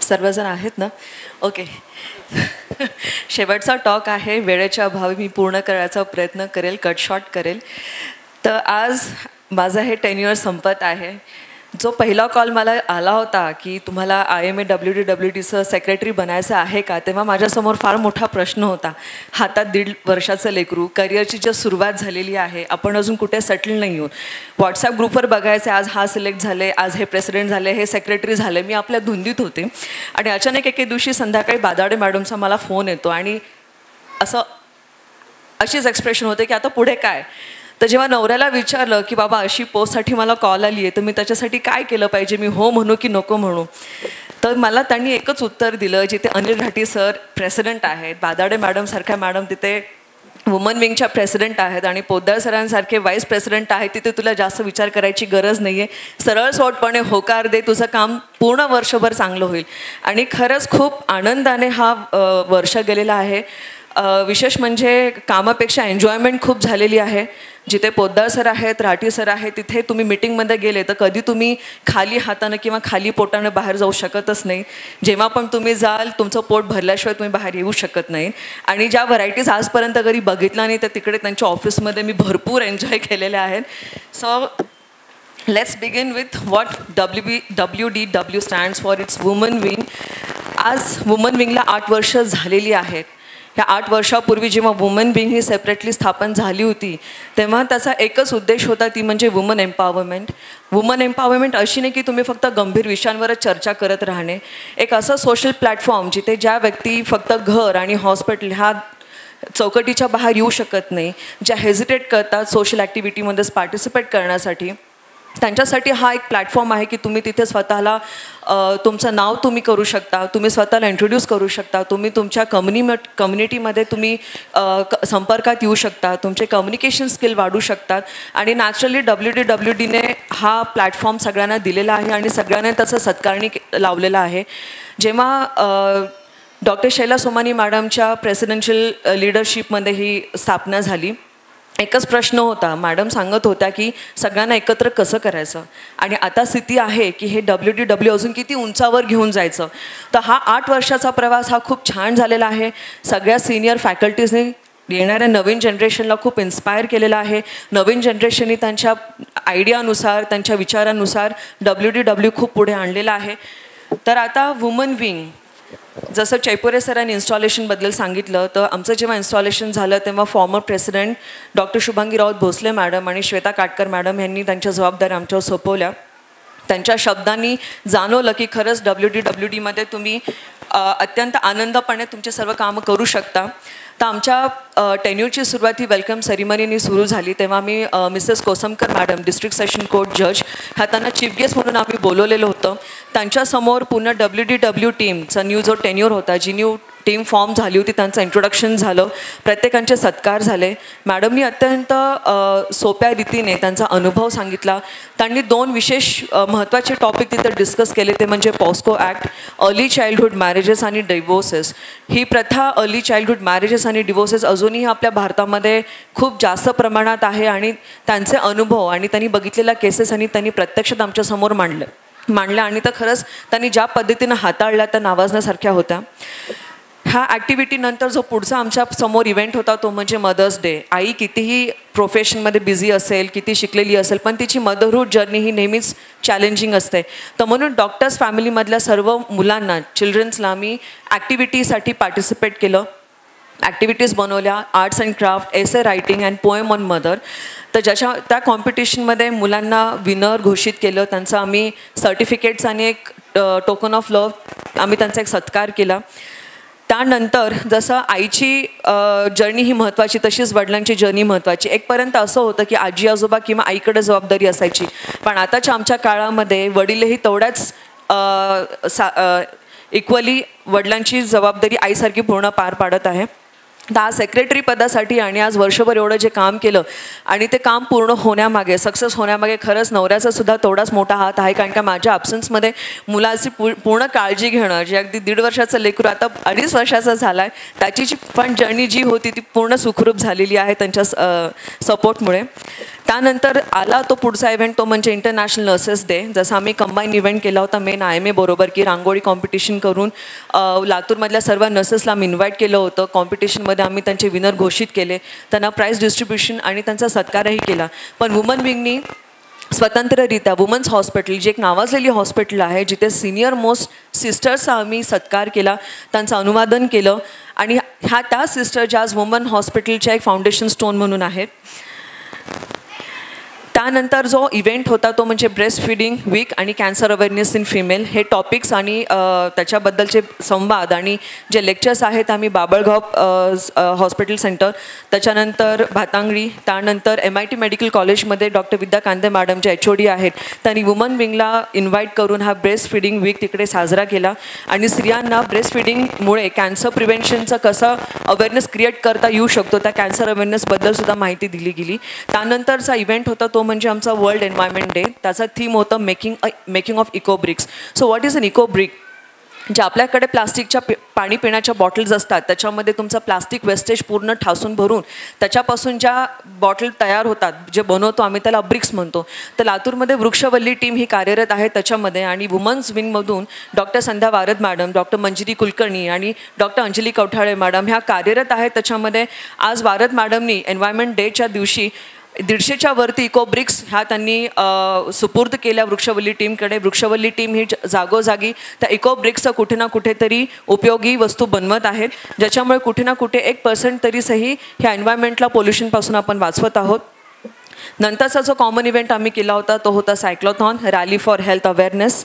सर्वजण आहेत ना? ओके. शेवटचा टॉक आहे. वेळेच्या अभावी मी पूर्ण करायचा प्रयत्न करेल, कट शॉर्ट करेल. तर आज माझं हे टेन्युअर संपत आहे. जो पहिला कॉल मला आला होता की तुम्हाला IMA WD-WDचं सेक्रेटरी बनायचं आहे का, तेव्हा माझ्यासमोर फार मोठा प्रश्न होता. हातात 1.5 वर्षाचं लेकरू, करिअरची जी सुरुवात झालेली आहे, आपण अजून कुठे सेटल नाही आहोत. व्हॉट्सॲप ग्रुपवर बघायचं, आज हा सिलेक्ट झाले, आज हे प्रेसिडेंट झाले, हे सेक्रेटरी झाले. मी आपल्या धुंदीत होते आणि अचानक एके दिवशी संध्याकाळी बादाडे मॅडमचा मला फोन येतो आणि अशीच एक्सप्रेशन होते की आता पुढे काय. तर जेव्हा नवऱ्याला विचारलं की बाबा अशी पोस्टसाठी मला कॉल आली आहे, तर मी त्याच्यासाठी काय केलं पाहिजे, मी हो म्हणू की नको म्हणू, तर मला त्यांनी एकच उत्तर दिलं. जिथे अनिल घाटी सर प्रेसिडेंट आहेत, बादाडे मॅडमसारख्या मॅडम तिथे वुमन विंगच्या प्रेसिडेंट आहेत आणि पोद्दार सरांसारखे व्हाईस प्रेसिडेंट आहेत, तिथे तुला जास्त विचार करायची गरज नाही आहे. सरळ सोटपणे होकार दे, तुझं काम पूर्ण वर्षभर चांगलं होईल. आणि खरंच खूप आनंदाने हा वर्ष गेलेला आहे. विशेष म्हणजे कामापेक्षा एन्जॉयमेंट खूप झालेली आहे. जिथे पोद्दार सर आहेत, राठी सर आहेत, तिथे तुम्ही मिटिंगमध्ये गेले तर कधी तुम्ही खाली हातानं किंवा खाली पोटानं बाहेर जाऊ शकतच नाही. जेव्हा पण तुम्ही जाल, तुमचं पोट भरल्याशिवाय तुम्ही बाहेर येऊ शकत नाही. आणि ज्या व्हरायटीज आजपर्यंत कधी बघितल्या नाही, तर तिकडे त्यांच्या ऑफिसमध्ये मी भरपूर एन्जॉय केलेल्या आहेत. So let's begin with what WDW stands for its woman wing. आज वुमन विंगला 8 वर्ष झालेली आहेत. ह्या 8 वर्षापूर्वी जेव्हा वुमन विंग ही सेपरेटली स्थापन झाली होती, तेव्हा त्याचा एकच उद्देश होता, ती म्हणजे वुमन एम्पॉवरमेंट. वुमन एम्पॉवरमेंट अशी नाही की तुम्ही फक्त गंभीर विषयांवरच चर्चा करत राहणे. एक असं सोशल प्लॅटफॉर्म जिथे ज्या व्यक्ती फक्त घर आणि हॉस्पिटल ह्या चौकटीच्या बाहेर येऊ शकत नाही, ज्या हेजिटेट करतात सोशल ॲक्टिव्हिटीमध्येच पार्टिसिपेट करण्यासाठी, त्यांच्यासाठी हा एक प्लॅटफॉर्म आहे की तुम्ही तिथे स्वतःला तुमचं नाव तुम्ही करू शकता, तुम्ही स्वतःला इंट्रोड्यूस करू शकता, तुम्ही तुमच्या कम्युनिटीमध्ये तुम्ही संपर्कात येऊ शकता, तुमचे कम्युनिकेशन स्किल वाढू शकतात. आणि नॅचरली WDWDने हा प्लॅटफॉर्म सगळ्यांना दिलेला आहे आणि सगळ्यांना त्याचं सत्कारणी लावलेलं आहे. जेव्हा डॉक्टर शैला सोमानी मॅडमच्या प्रेसिडेन्शियल लिडरशिपमध्ये ही स्थापना झाली, एकच प्रश्न होता. मॅडम सांगत होत्या की सगळ्यांना एकत्र कसं करायचं, आणि आता स्थिती आहे की हे WDW अजून किती उंचावर घेऊन जायचं. तर हा 8 वर्षाचा प्रवास हा खूप छान झालेला आहे. सगळ्या सिनियर फॅकल्टीजने येणाऱ्या नवीन जनरेशनला खूप इन्स्पायर केलेलं आहे. नवीन जनरेशननी त्यांच्या आयडियानुसार, त्यांच्या विचारानुसार WDW खूप पुढे आणलेलं आहे. तर आता वुमन विंग, जसं चैपुरे सरांनी इन्स्टॉलेशनबद्दल सांगितलं, तर आमचं जेव्हा इन्स्टॉलेशन झालं तेव्हा former president doctor Shubhangi Raut Bhosale madam आणि श्वेता काटकर मॅडम यांनी त्यांच्या जबाबदाऱ्या आमच्यावर सोपवल्या. त्यांच्या शब्दांनी जाणवलं की खरंच WDWDमध्ये तुम्ही अत्यंत आनंदपणे तुमचे सर्व कामं करू शकता. तर आमच्या टेन्यूरची सुरुवात ही वेलकम सेरिमनीनी सुरू झाली. तेव्हा मी Mrs Kosamkar madam, district session court जज, ह्या त्यांना चीफ गेस्ट म्हणून आम्ही बोलवलेलं होतं. त्यांच्यासमोर पूर्ण WDW टीमचा न्यू जो टेन्यूर होता, जी न्यू टीम फॉर्म झाली होती, त्यांचं इंट्रोडक्शन झालं, प्रत्येकांचे सत्कार झाले. मॅडमनी अत्यंत सोप्या रीतीने त्यांचा अनुभव सांगितला. त्यांनी 2 विशेष महत्त्वाचे टॉपिक तिथे डिस्कस केले, ते म्हणजे POCSO act, early childhood marriages आणि डिवोर्सेस. ही प्रथा, अर्ली चाइल्डहुड मॅरेजेस आणि डिवोर्सेस अजूनही आपल्या भारतामध्ये खूप जास्त प्रमाणात आहे आणि त्यांचे अनुभव आणि त्यांनी बघितलेल्या केसेस आणि त्यांनी प्रत्यक्षात आमच्यासमोर मांडल्या आणि तर खरंच त्यांनी ज्या पद्धतीनं हाताळल्या त्या नावाजण्यासारख्या होत्या. ह्या ॲक्टिव्हिटीनंतर जो पुढचा आमच्या समोर इव्हेंट होता तो म्हणजे मदर्स डे. आई कितीही प्रोफेशनमध्ये बिझी असेल, किती शिकलेली असेल, पण तिची मदरहूड जर्नी ही नेहमीच चॅलेंजिंग असते. तर म्हणून डॉक्टर्स फॅमिलीमधल्या सर्व मुलांना, चिल्ड्रन्सला मी ॲक्टिव्हिटीसाठी पार्टिसिपेट केलं. ॲक्टिव्हिटीज बनवल्या, arts and craft, essay writing and poem on mother. तर त्या कॉम्पिटिशनमध्ये मुलांना विनर घोषित केलं. त्यांचं आम्ही सर्टिफिकेट्स आणि एक टोकन ऑफ लव्ह आम्ही त्यांचा एक सत्कार केला. त्यानंतर जसं आईची जर्नी ही महत्त्वाची, तशीच वडिलांची जर्नी महत्त्वाची. एकपर्यंत असं होतं की आजी आजोबा किंवा आईकडे जबाबदारी असायची, पण आताच्या आमच्या काळामध्ये वडीलही तेवढ्याच इक्वली वडिलांची जबाबदारी आईसारखी पूर्ण पार पाडत आहे. तर आज सेक्रेटरी पदासाठी आणि आज वर्षभर एवढं जे काम केलं आणि ते काम पूर्ण होण्यामागे, सक्सेस होण्यामागे खरंच नवऱ्याचा सुद्धा तेवढाच मोठा हात आहे. कारण का माझ्या ॲब्सन्समध्ये मुलाची पूर्ण काळजी घेणं, जे अगदी 1.5 वर्षाचं लेकरू आता 2.5 वर्षाचा झाला आहे, त्याची पण जर्नी जी होती ती पूर्ण सुखरूप झालेली आहे त्यांच्या सपोर्टमुळे. त्यानंतर आला तो पुढचा इव्हेंट, तो म्हणजे इंटरनॅशनल नर्सेस डे. जसं आम्ही कंबाईन इव्हेंट केला होता मेन IMA बरोबर, की रांगोळी कॉम्पिटिशन करून लातूरमधल्या सर्व नर्सेसला आम्ही इन्व्हाइट केलं होतं. कॉम्पिटिशनमध्ये आम्ही त्यांचे विनर घोषित केले, त्यांना प्राईज डिस्ट्रीब्युशन आणि त्यांचा सत्कारही केला. पण वुमन विंगनी स्वतंत्ररित्या वुमन्स हॉस्पिटल, जे एक नावाजलेली हॉस्पिटल आहे, जिथे सिनियर मोस्ट सिस्टर्सचा आम्ही सत्कार केला, त्यांचं अनुवादन केलं. आणि त्या सिस्टर ज्या आज वुमन हॉस्पिटलच्या एक फाउंडेशन स्टोन म्हणून आहेत. त्यानंतर जो इव्हेंट होता तो म्हणजे ब्रेस्ट फीडिंग वीक आणि कॅन्सर अवेअरनेस इन फिमेल, हे टॉपिक्स आणि त्याच्याबद्दलचे संवाद आणि जे लेक्चर्स आहेत आम्ही बाबळगाव हॉस्पिटल सेंटर, त्याच्यानंतर भातांगडी, त्यानंतर MIT मेडिकल कॉलेजमध्ये डॉक्टर विद्या कांदे मॅडम जे HOD आहेत, त्यांनी वुमन विंगला इन्व्हाइट करून हा ब्रेस्ट फीडिंग वीक तिकडे साजरा केला. आणि स्त्रियांना ब्रेस्ट फीडिंगमुळे कॅन्सर प्रिव्हेन्शनचं कसं अवेअरनेस क्रिएट करता येऊ शकतो, त्या कॅन्सर अवेअरनेसबद्दल सुद्धा माहिती दिली गेली. त्यानंतरचा इव्हेंट होता तो म्हणजे आमचा वर्ल्ड एन्व्हायरमेंट डे. त्याचा थीम होतं making of eco bricks. So what is an eco brick? जे आपल्याकडे प्लास्टिकच्या पाणी पिण्याच्या बॉटल्स असतात, त्याच्यामध्ये तुमचं प्लास्टिक वेस्टेज पूर्ण ठासून भरून त्याच्यापासून ज्या बॉटल तयार होतात, जे बनवतो आम्ही, त्याला ब्रिक्स म्हणतो. तर लातूरमध्ये वृक्षवल्ली टीम ही कार्यरत आहे त्याच्यामध्ये. आणि वुमन्स विंगमधून डॉक्टर संध्या Word madam, doctor Manjiri Kulkarni आणि डॉक्टर अंजली कवठाळे मॅडम ह्या कार्यरत आहेत त्याच्यामध्ये. आज वारद मॅडमनी एन्व्हायरमेंट डेच्या दिवशी 150च्या वरती इको ब्रिक्स ह्या त्यांनी सुपूर्द केल्या वृक्षवल्ली टीमकडे. वृक्षवल्ली टीम ही जागोजागी त्या इको ब्रिक्सचं कुठे ना कुठेतरी उपयोगी वस्तू बनवत आहेत, ज्याच्यामुळे कुठे ना कुठे 1% तरी सही ह्या एन्व्हायरमेंटला पोल्युशनपासून आपण वाचवत आहोत. नंतरचा जो कॉमन इव्हेंट आम्ही केला होता तो होता cyclothon, rally for health awareness.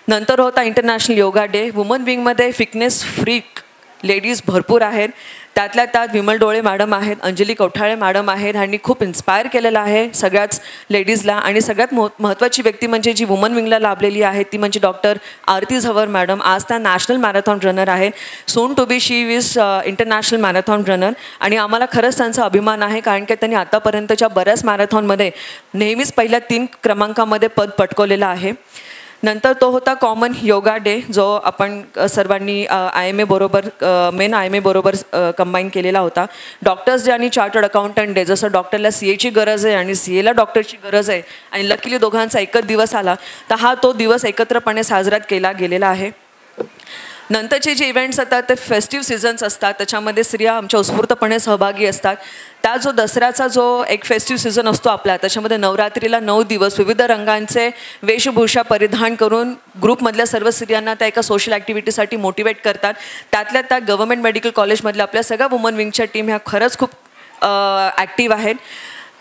नंतर होता इंटरनॅशनल योगा डे. वुमन विंगमध्ये फिटनेस फ्रीक लेडीज भरपूर आहेत. त्यातल्या त्यात विमल डोळे मॅडम आहेत, अंजली कवठाळे मॅडम आहेत, आणि खूप इन्स्पायर केलेलं आहे सगळ्याच लेडीजला. आणि सगळ्यात महत्त्वाची व्यक्ती म्हणजे जी वुमन विंगला लाभलेली आहे ती म्हणजे डॉक्टर आरती झवर मॅडम. आज त्या नॅशनल मॅरेथॉन रनर आहेत. Soon to be she is international marathon runner. आणि आम्हाला खरंच त्यांचा अभिमान आहे, कारण की त्यांनी आतापर्यंतच्या बऱ्याच मॅरेथॉनमध्ये नेहमीच पहिल्या 3 क्रमांकामध्ये पद पटकवलेलं आहे. नंतर तो होता कॉमन योगा डे, जो आपण सर्वांनी IMA बरोबर मेन IMA बरोबर कंबाईन केलेला होता. डॉक्टर्स डे आणि चार्टर्ड अकाउंटंट डे. जसं डॉक्टरला CAची गरज आहे आणि CAला डॉक्टरची गरज आहे, आणि लकीली दोघांचा एकच दिवस आला, तर हा तो दिवस एकत्रपणे साजरा केला गेलेला आहे. नंतरचे जे इव्हेंट्स असतात ते फेस्टिव्ह सीझन्स असतात, त्याच्यामध्ये स्त्रिया आमच्या उत्स्फूर्तपणे सहभागी असतात. त्या जो दसऱ्याचा जो एक फेस्टिव्ह सीझन असतो आपला, त्याच्यामध्ये नवरात्रीला 9 दिवस विविध रंगांचे वेशभूषा परिधान करून ग्रुपमधल्या सर्व स्त्रियांना त्या एका सोशल ॲक्टिव्हिटीसाठी मोटिवेट करतात. त्यातल्या त्या गव्हर्मेंट मेडिकल कॉलेजमधल्या आपल्या सगळ्या वुमन विंगच्या टीम ह्या खरंच खूप ॲक्टिव्ह आहेत.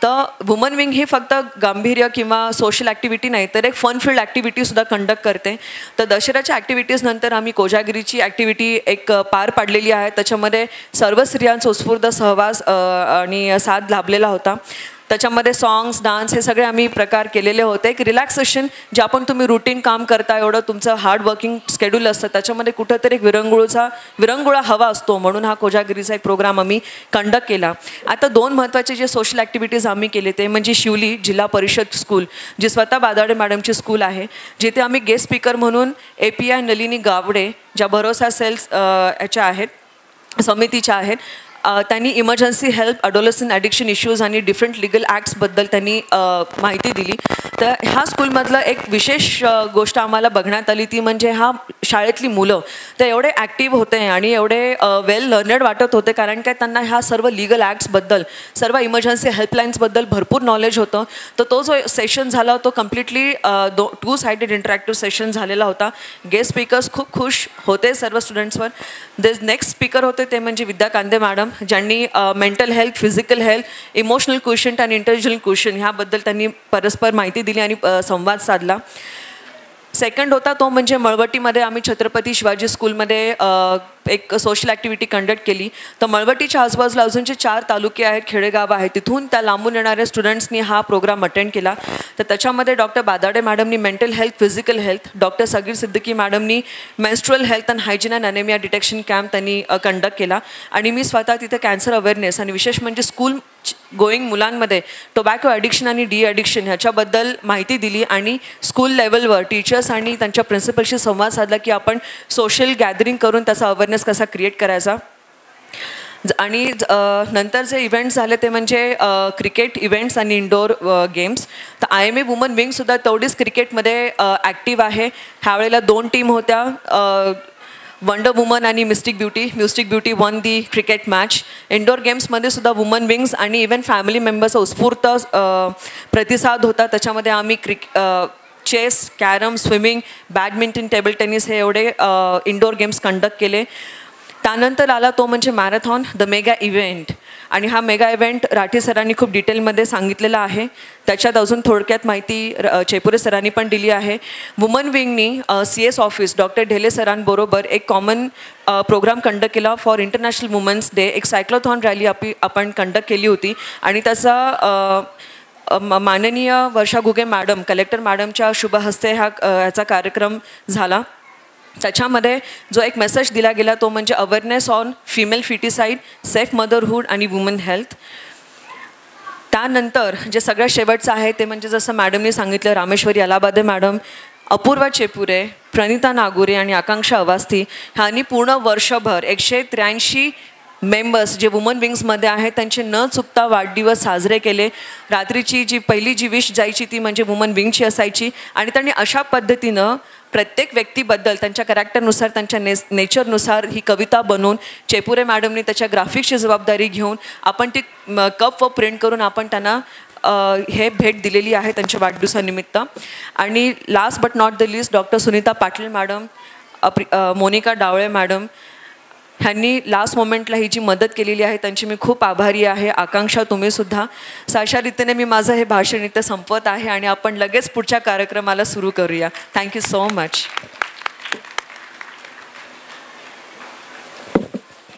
तर वुमन विंग ही फक्त गांभीर्य किंवा सोशल ॲक्टिव्हिटी नाही, तर एक फन फील्ड ॲक्टिव्हिटीसुद्धा कंडक्ट करते. तर दसऱ्याच्या ॲक्टिव्हिटीजनंतर आम्ही कोजागिरीची ॲक्टिव्हिटी एक पार पाडलेली आहे. त्याच्यामध्ये सर्व स्त्रियांचा उत्स्फूर्त सहवास आणि साथ लाभलेला होता. त्याच्यामध्ये सॉंग्स, डान्स हे सगळे आम्ही प्रकार केलेले होते. एक रिलॅक्सेशन, जे आपण तुम्ही रुटीन काम करता, एवढं तुमचं हार्ड वर्किंग शेड्यूल असतं, त्याच्यामध्ये कुठंतरी एक विरंगुळा हवा असतो, म्हणून हा कोजागिरीचा एक प्रोग्राम आम्ही कंडक्ट केला. आता 2 महत्त्वाचे जे सोशल ॲक्टिव्हिटीज आम्ही केले ते म्हणजे शिवली जिल्हा परिषद स्कूल, जी स्वतः बादाडे मॅडमची स्कूल आहे, जिथे आम्ही गेस्ट स्पीकर म्हणून API नलिनी गावडे, ज्या भरोसा सेल्स याच्या आहेत, समितीच्या आहेत, त्यांनी इमर्जन्सी हेल्प, अडोलसंट ॲडिक्शन इश्यूज आणि डिफरंट लिगल ॲक्ट्सबद्दल त्यांनी माहिती दिली. तर ह्या स्कूलमधलं एक विशेष गोष्ट आम्हाला बघण्यात आली, ती म्हणजे हा शाळेतली मुलं ते एवढे ॲक्टिव्ह होते आणि एवढे वेल लर्नड वाटत होते, कारण काय त्यांना ह्या सर्व लिगल ॲक्ट्सबद्दल, सर्व इमर्जन्सी हेल्पलाईन्सबद्दल भरपूर नॉलेज होतं. तर तो जो सेशन झाला तो कम्प्लिटली 2 साइडेड इंटरॅक्टिव्ह सेशन झालेला होता. गेस्ट स्पीकर्स खूप खुश होते सर्व स्टुडंट्सवर. नेक्स्ट स्पीकर होते ते म्हणजे विद्या कांदे मॅडम, ज्यांनी mental health, physical health, emotional quotient आणि इंटेलिजंट क्वेशंट ह्याबद्दल त्यांनी परस्पर माहिती दिली आणि संवाद साधला. सेकंड होता तो म्हणजे मळवटीमध्ये आम्ही छत्रपती शिवाजी स्कूलमध्ये एक सोशल ॲक्टिव्हिटी कंडक्ट केली. तर मळवटीच्या आजूबाजूला अजून जे 4 तालुके आहेत, खेडेगाव आहेत, तिथून त्या लांबून येणाऱ्या स्टुडंट्सनी हा प्रोग्राम अटेंड केला. तर त्याच्यामध्ये डॉक्टर बादाडे मॅडमनी mental health, physical health, doctor Sagir Siddiqui मॅडमनी menstrual health and hygiene and anaemia detection camp त्यांनी कंडक्ट केला. आणि मी स्वतः तिथे कॅन्सर अवेअरनेस आणि विशेष म्हणजे स्कूल गोईंग मुलांमध्ये टोबॅको ॲडिक्शन आणि डी ॲडिक्शन ह्याच्याबद्दल माहिती दिली आणि स्कूल लेवलवर टीचर्स आणि त्यांच्या प्रिन्सिपलशी संवाद साधला की आपण सोशल गॅदरिंग करून त्याचा अवेअरनेस कसा क्रिएट करायचा. आणि नंतर जे इव्हेंट्स झाले ते म्हणजे क्रिकेट इव्हेंट्स आणि इंडोर गेम्स. तर IMA वुमन विंगसुद्धा तेवढीच क्रिकेटमध्ये ॲक्टिव्ह आहे. ह्यावेळेला 2 टीम होत्या, वंडर वुमन आणि Mystic Beauty. Mystic Beauty won the cricket match. Indoor गेम्समध्ये सुद्धा वुमन विंग्स आणि इव्हन फॅमिली मेंबर्सचा उत्स्फूर्त प्रतिसाद होता. त्याच्यामध्ये आम्ही chess, carrom, swimming, badminton, table tennis हे एवढे इंडोर गेम्स कंडक्ट केले. त्यानंतर आला तो म्हणजे मॅरेथॉन, द मेगा इव्हेंट. आणि हा मेगा इव्हेंट राठी सरांनी खूप डिटेलमध्ये सांगितलेला आहे. त्याच्यात अजून थोडक्यात माहिती चेपुरे सरांनी पण दिली आहे. वुमन विंगनी CS ऑफिस डॉक्टर ढेले सरांबरोबर एक कॉमन प्रोग्राम कंडक्ट केला फॉर इंटरनॅशनल वुमन्स डे. एक सायक्लोथॉन रॅली आपण कंडक्ट केली होती आणि त्याचा माननीय वर्षा घुगे मॅडम, कलेक्टर मॅडमच्या शुभ हस्ते ह्याचा कार्यक्रम झाला. त्याच्यामध्ये जो एक मेसेज दिला गेला तो म्हणजे awareness on female फिटिसाईड, safe motherhood आणि वुमन हेल्थ. त्यानंतर जे सगळ्यात शेवटचं आहे ते म्हणजे जसं मॅडमनी सांगितलं, रामेश्वरी अलाबादे मॅडम, अपूर्वा चेपुरे, प्रणिता नागुरे आणि आकांक्षा अवस्थी ह्यांनी पूर्ण वर्षभर 183 मेंबर्स जे वुमन विंग्समध्ये आहेत त्यांचे न चुकता वाढदिवस साजरे केले. रात्रीची जी पहिली विश जायची ती म्हणजे वुमन विंगची असायची आणि त्यांनी अशा पद्धतीनं प्रत्येक व्यक्तीबद्दल त्यांच्या कॅरेक्टरनुसार, त्यांच्या नेचरनुसार ही कविता बनवून चेपुरे मॅडमनी त्याच्या ग्राफिक्सची जबाबदारी घेऊन आपण ती कप व प्रिंट करून आपण त्यांना हे भेट दिलेली आहे त्यांच्या वाढदिवसानिमित्त. आणि last but not the list doctor Sunita Patil madam, Monika Dawale madam ह्यांनी लास्ट मोमेंटला ही जी मदत केलेली आहे त्यांची मी खूप आभारी आहे. आकांक्षा तुम्हीसुद्धा. अशा रीतीने मी माझं हे भाषण इथं संपवत आहे आणि आपण लगेच पुढच्या कार्यक्रमाला सुरू करूया. Thank you so much.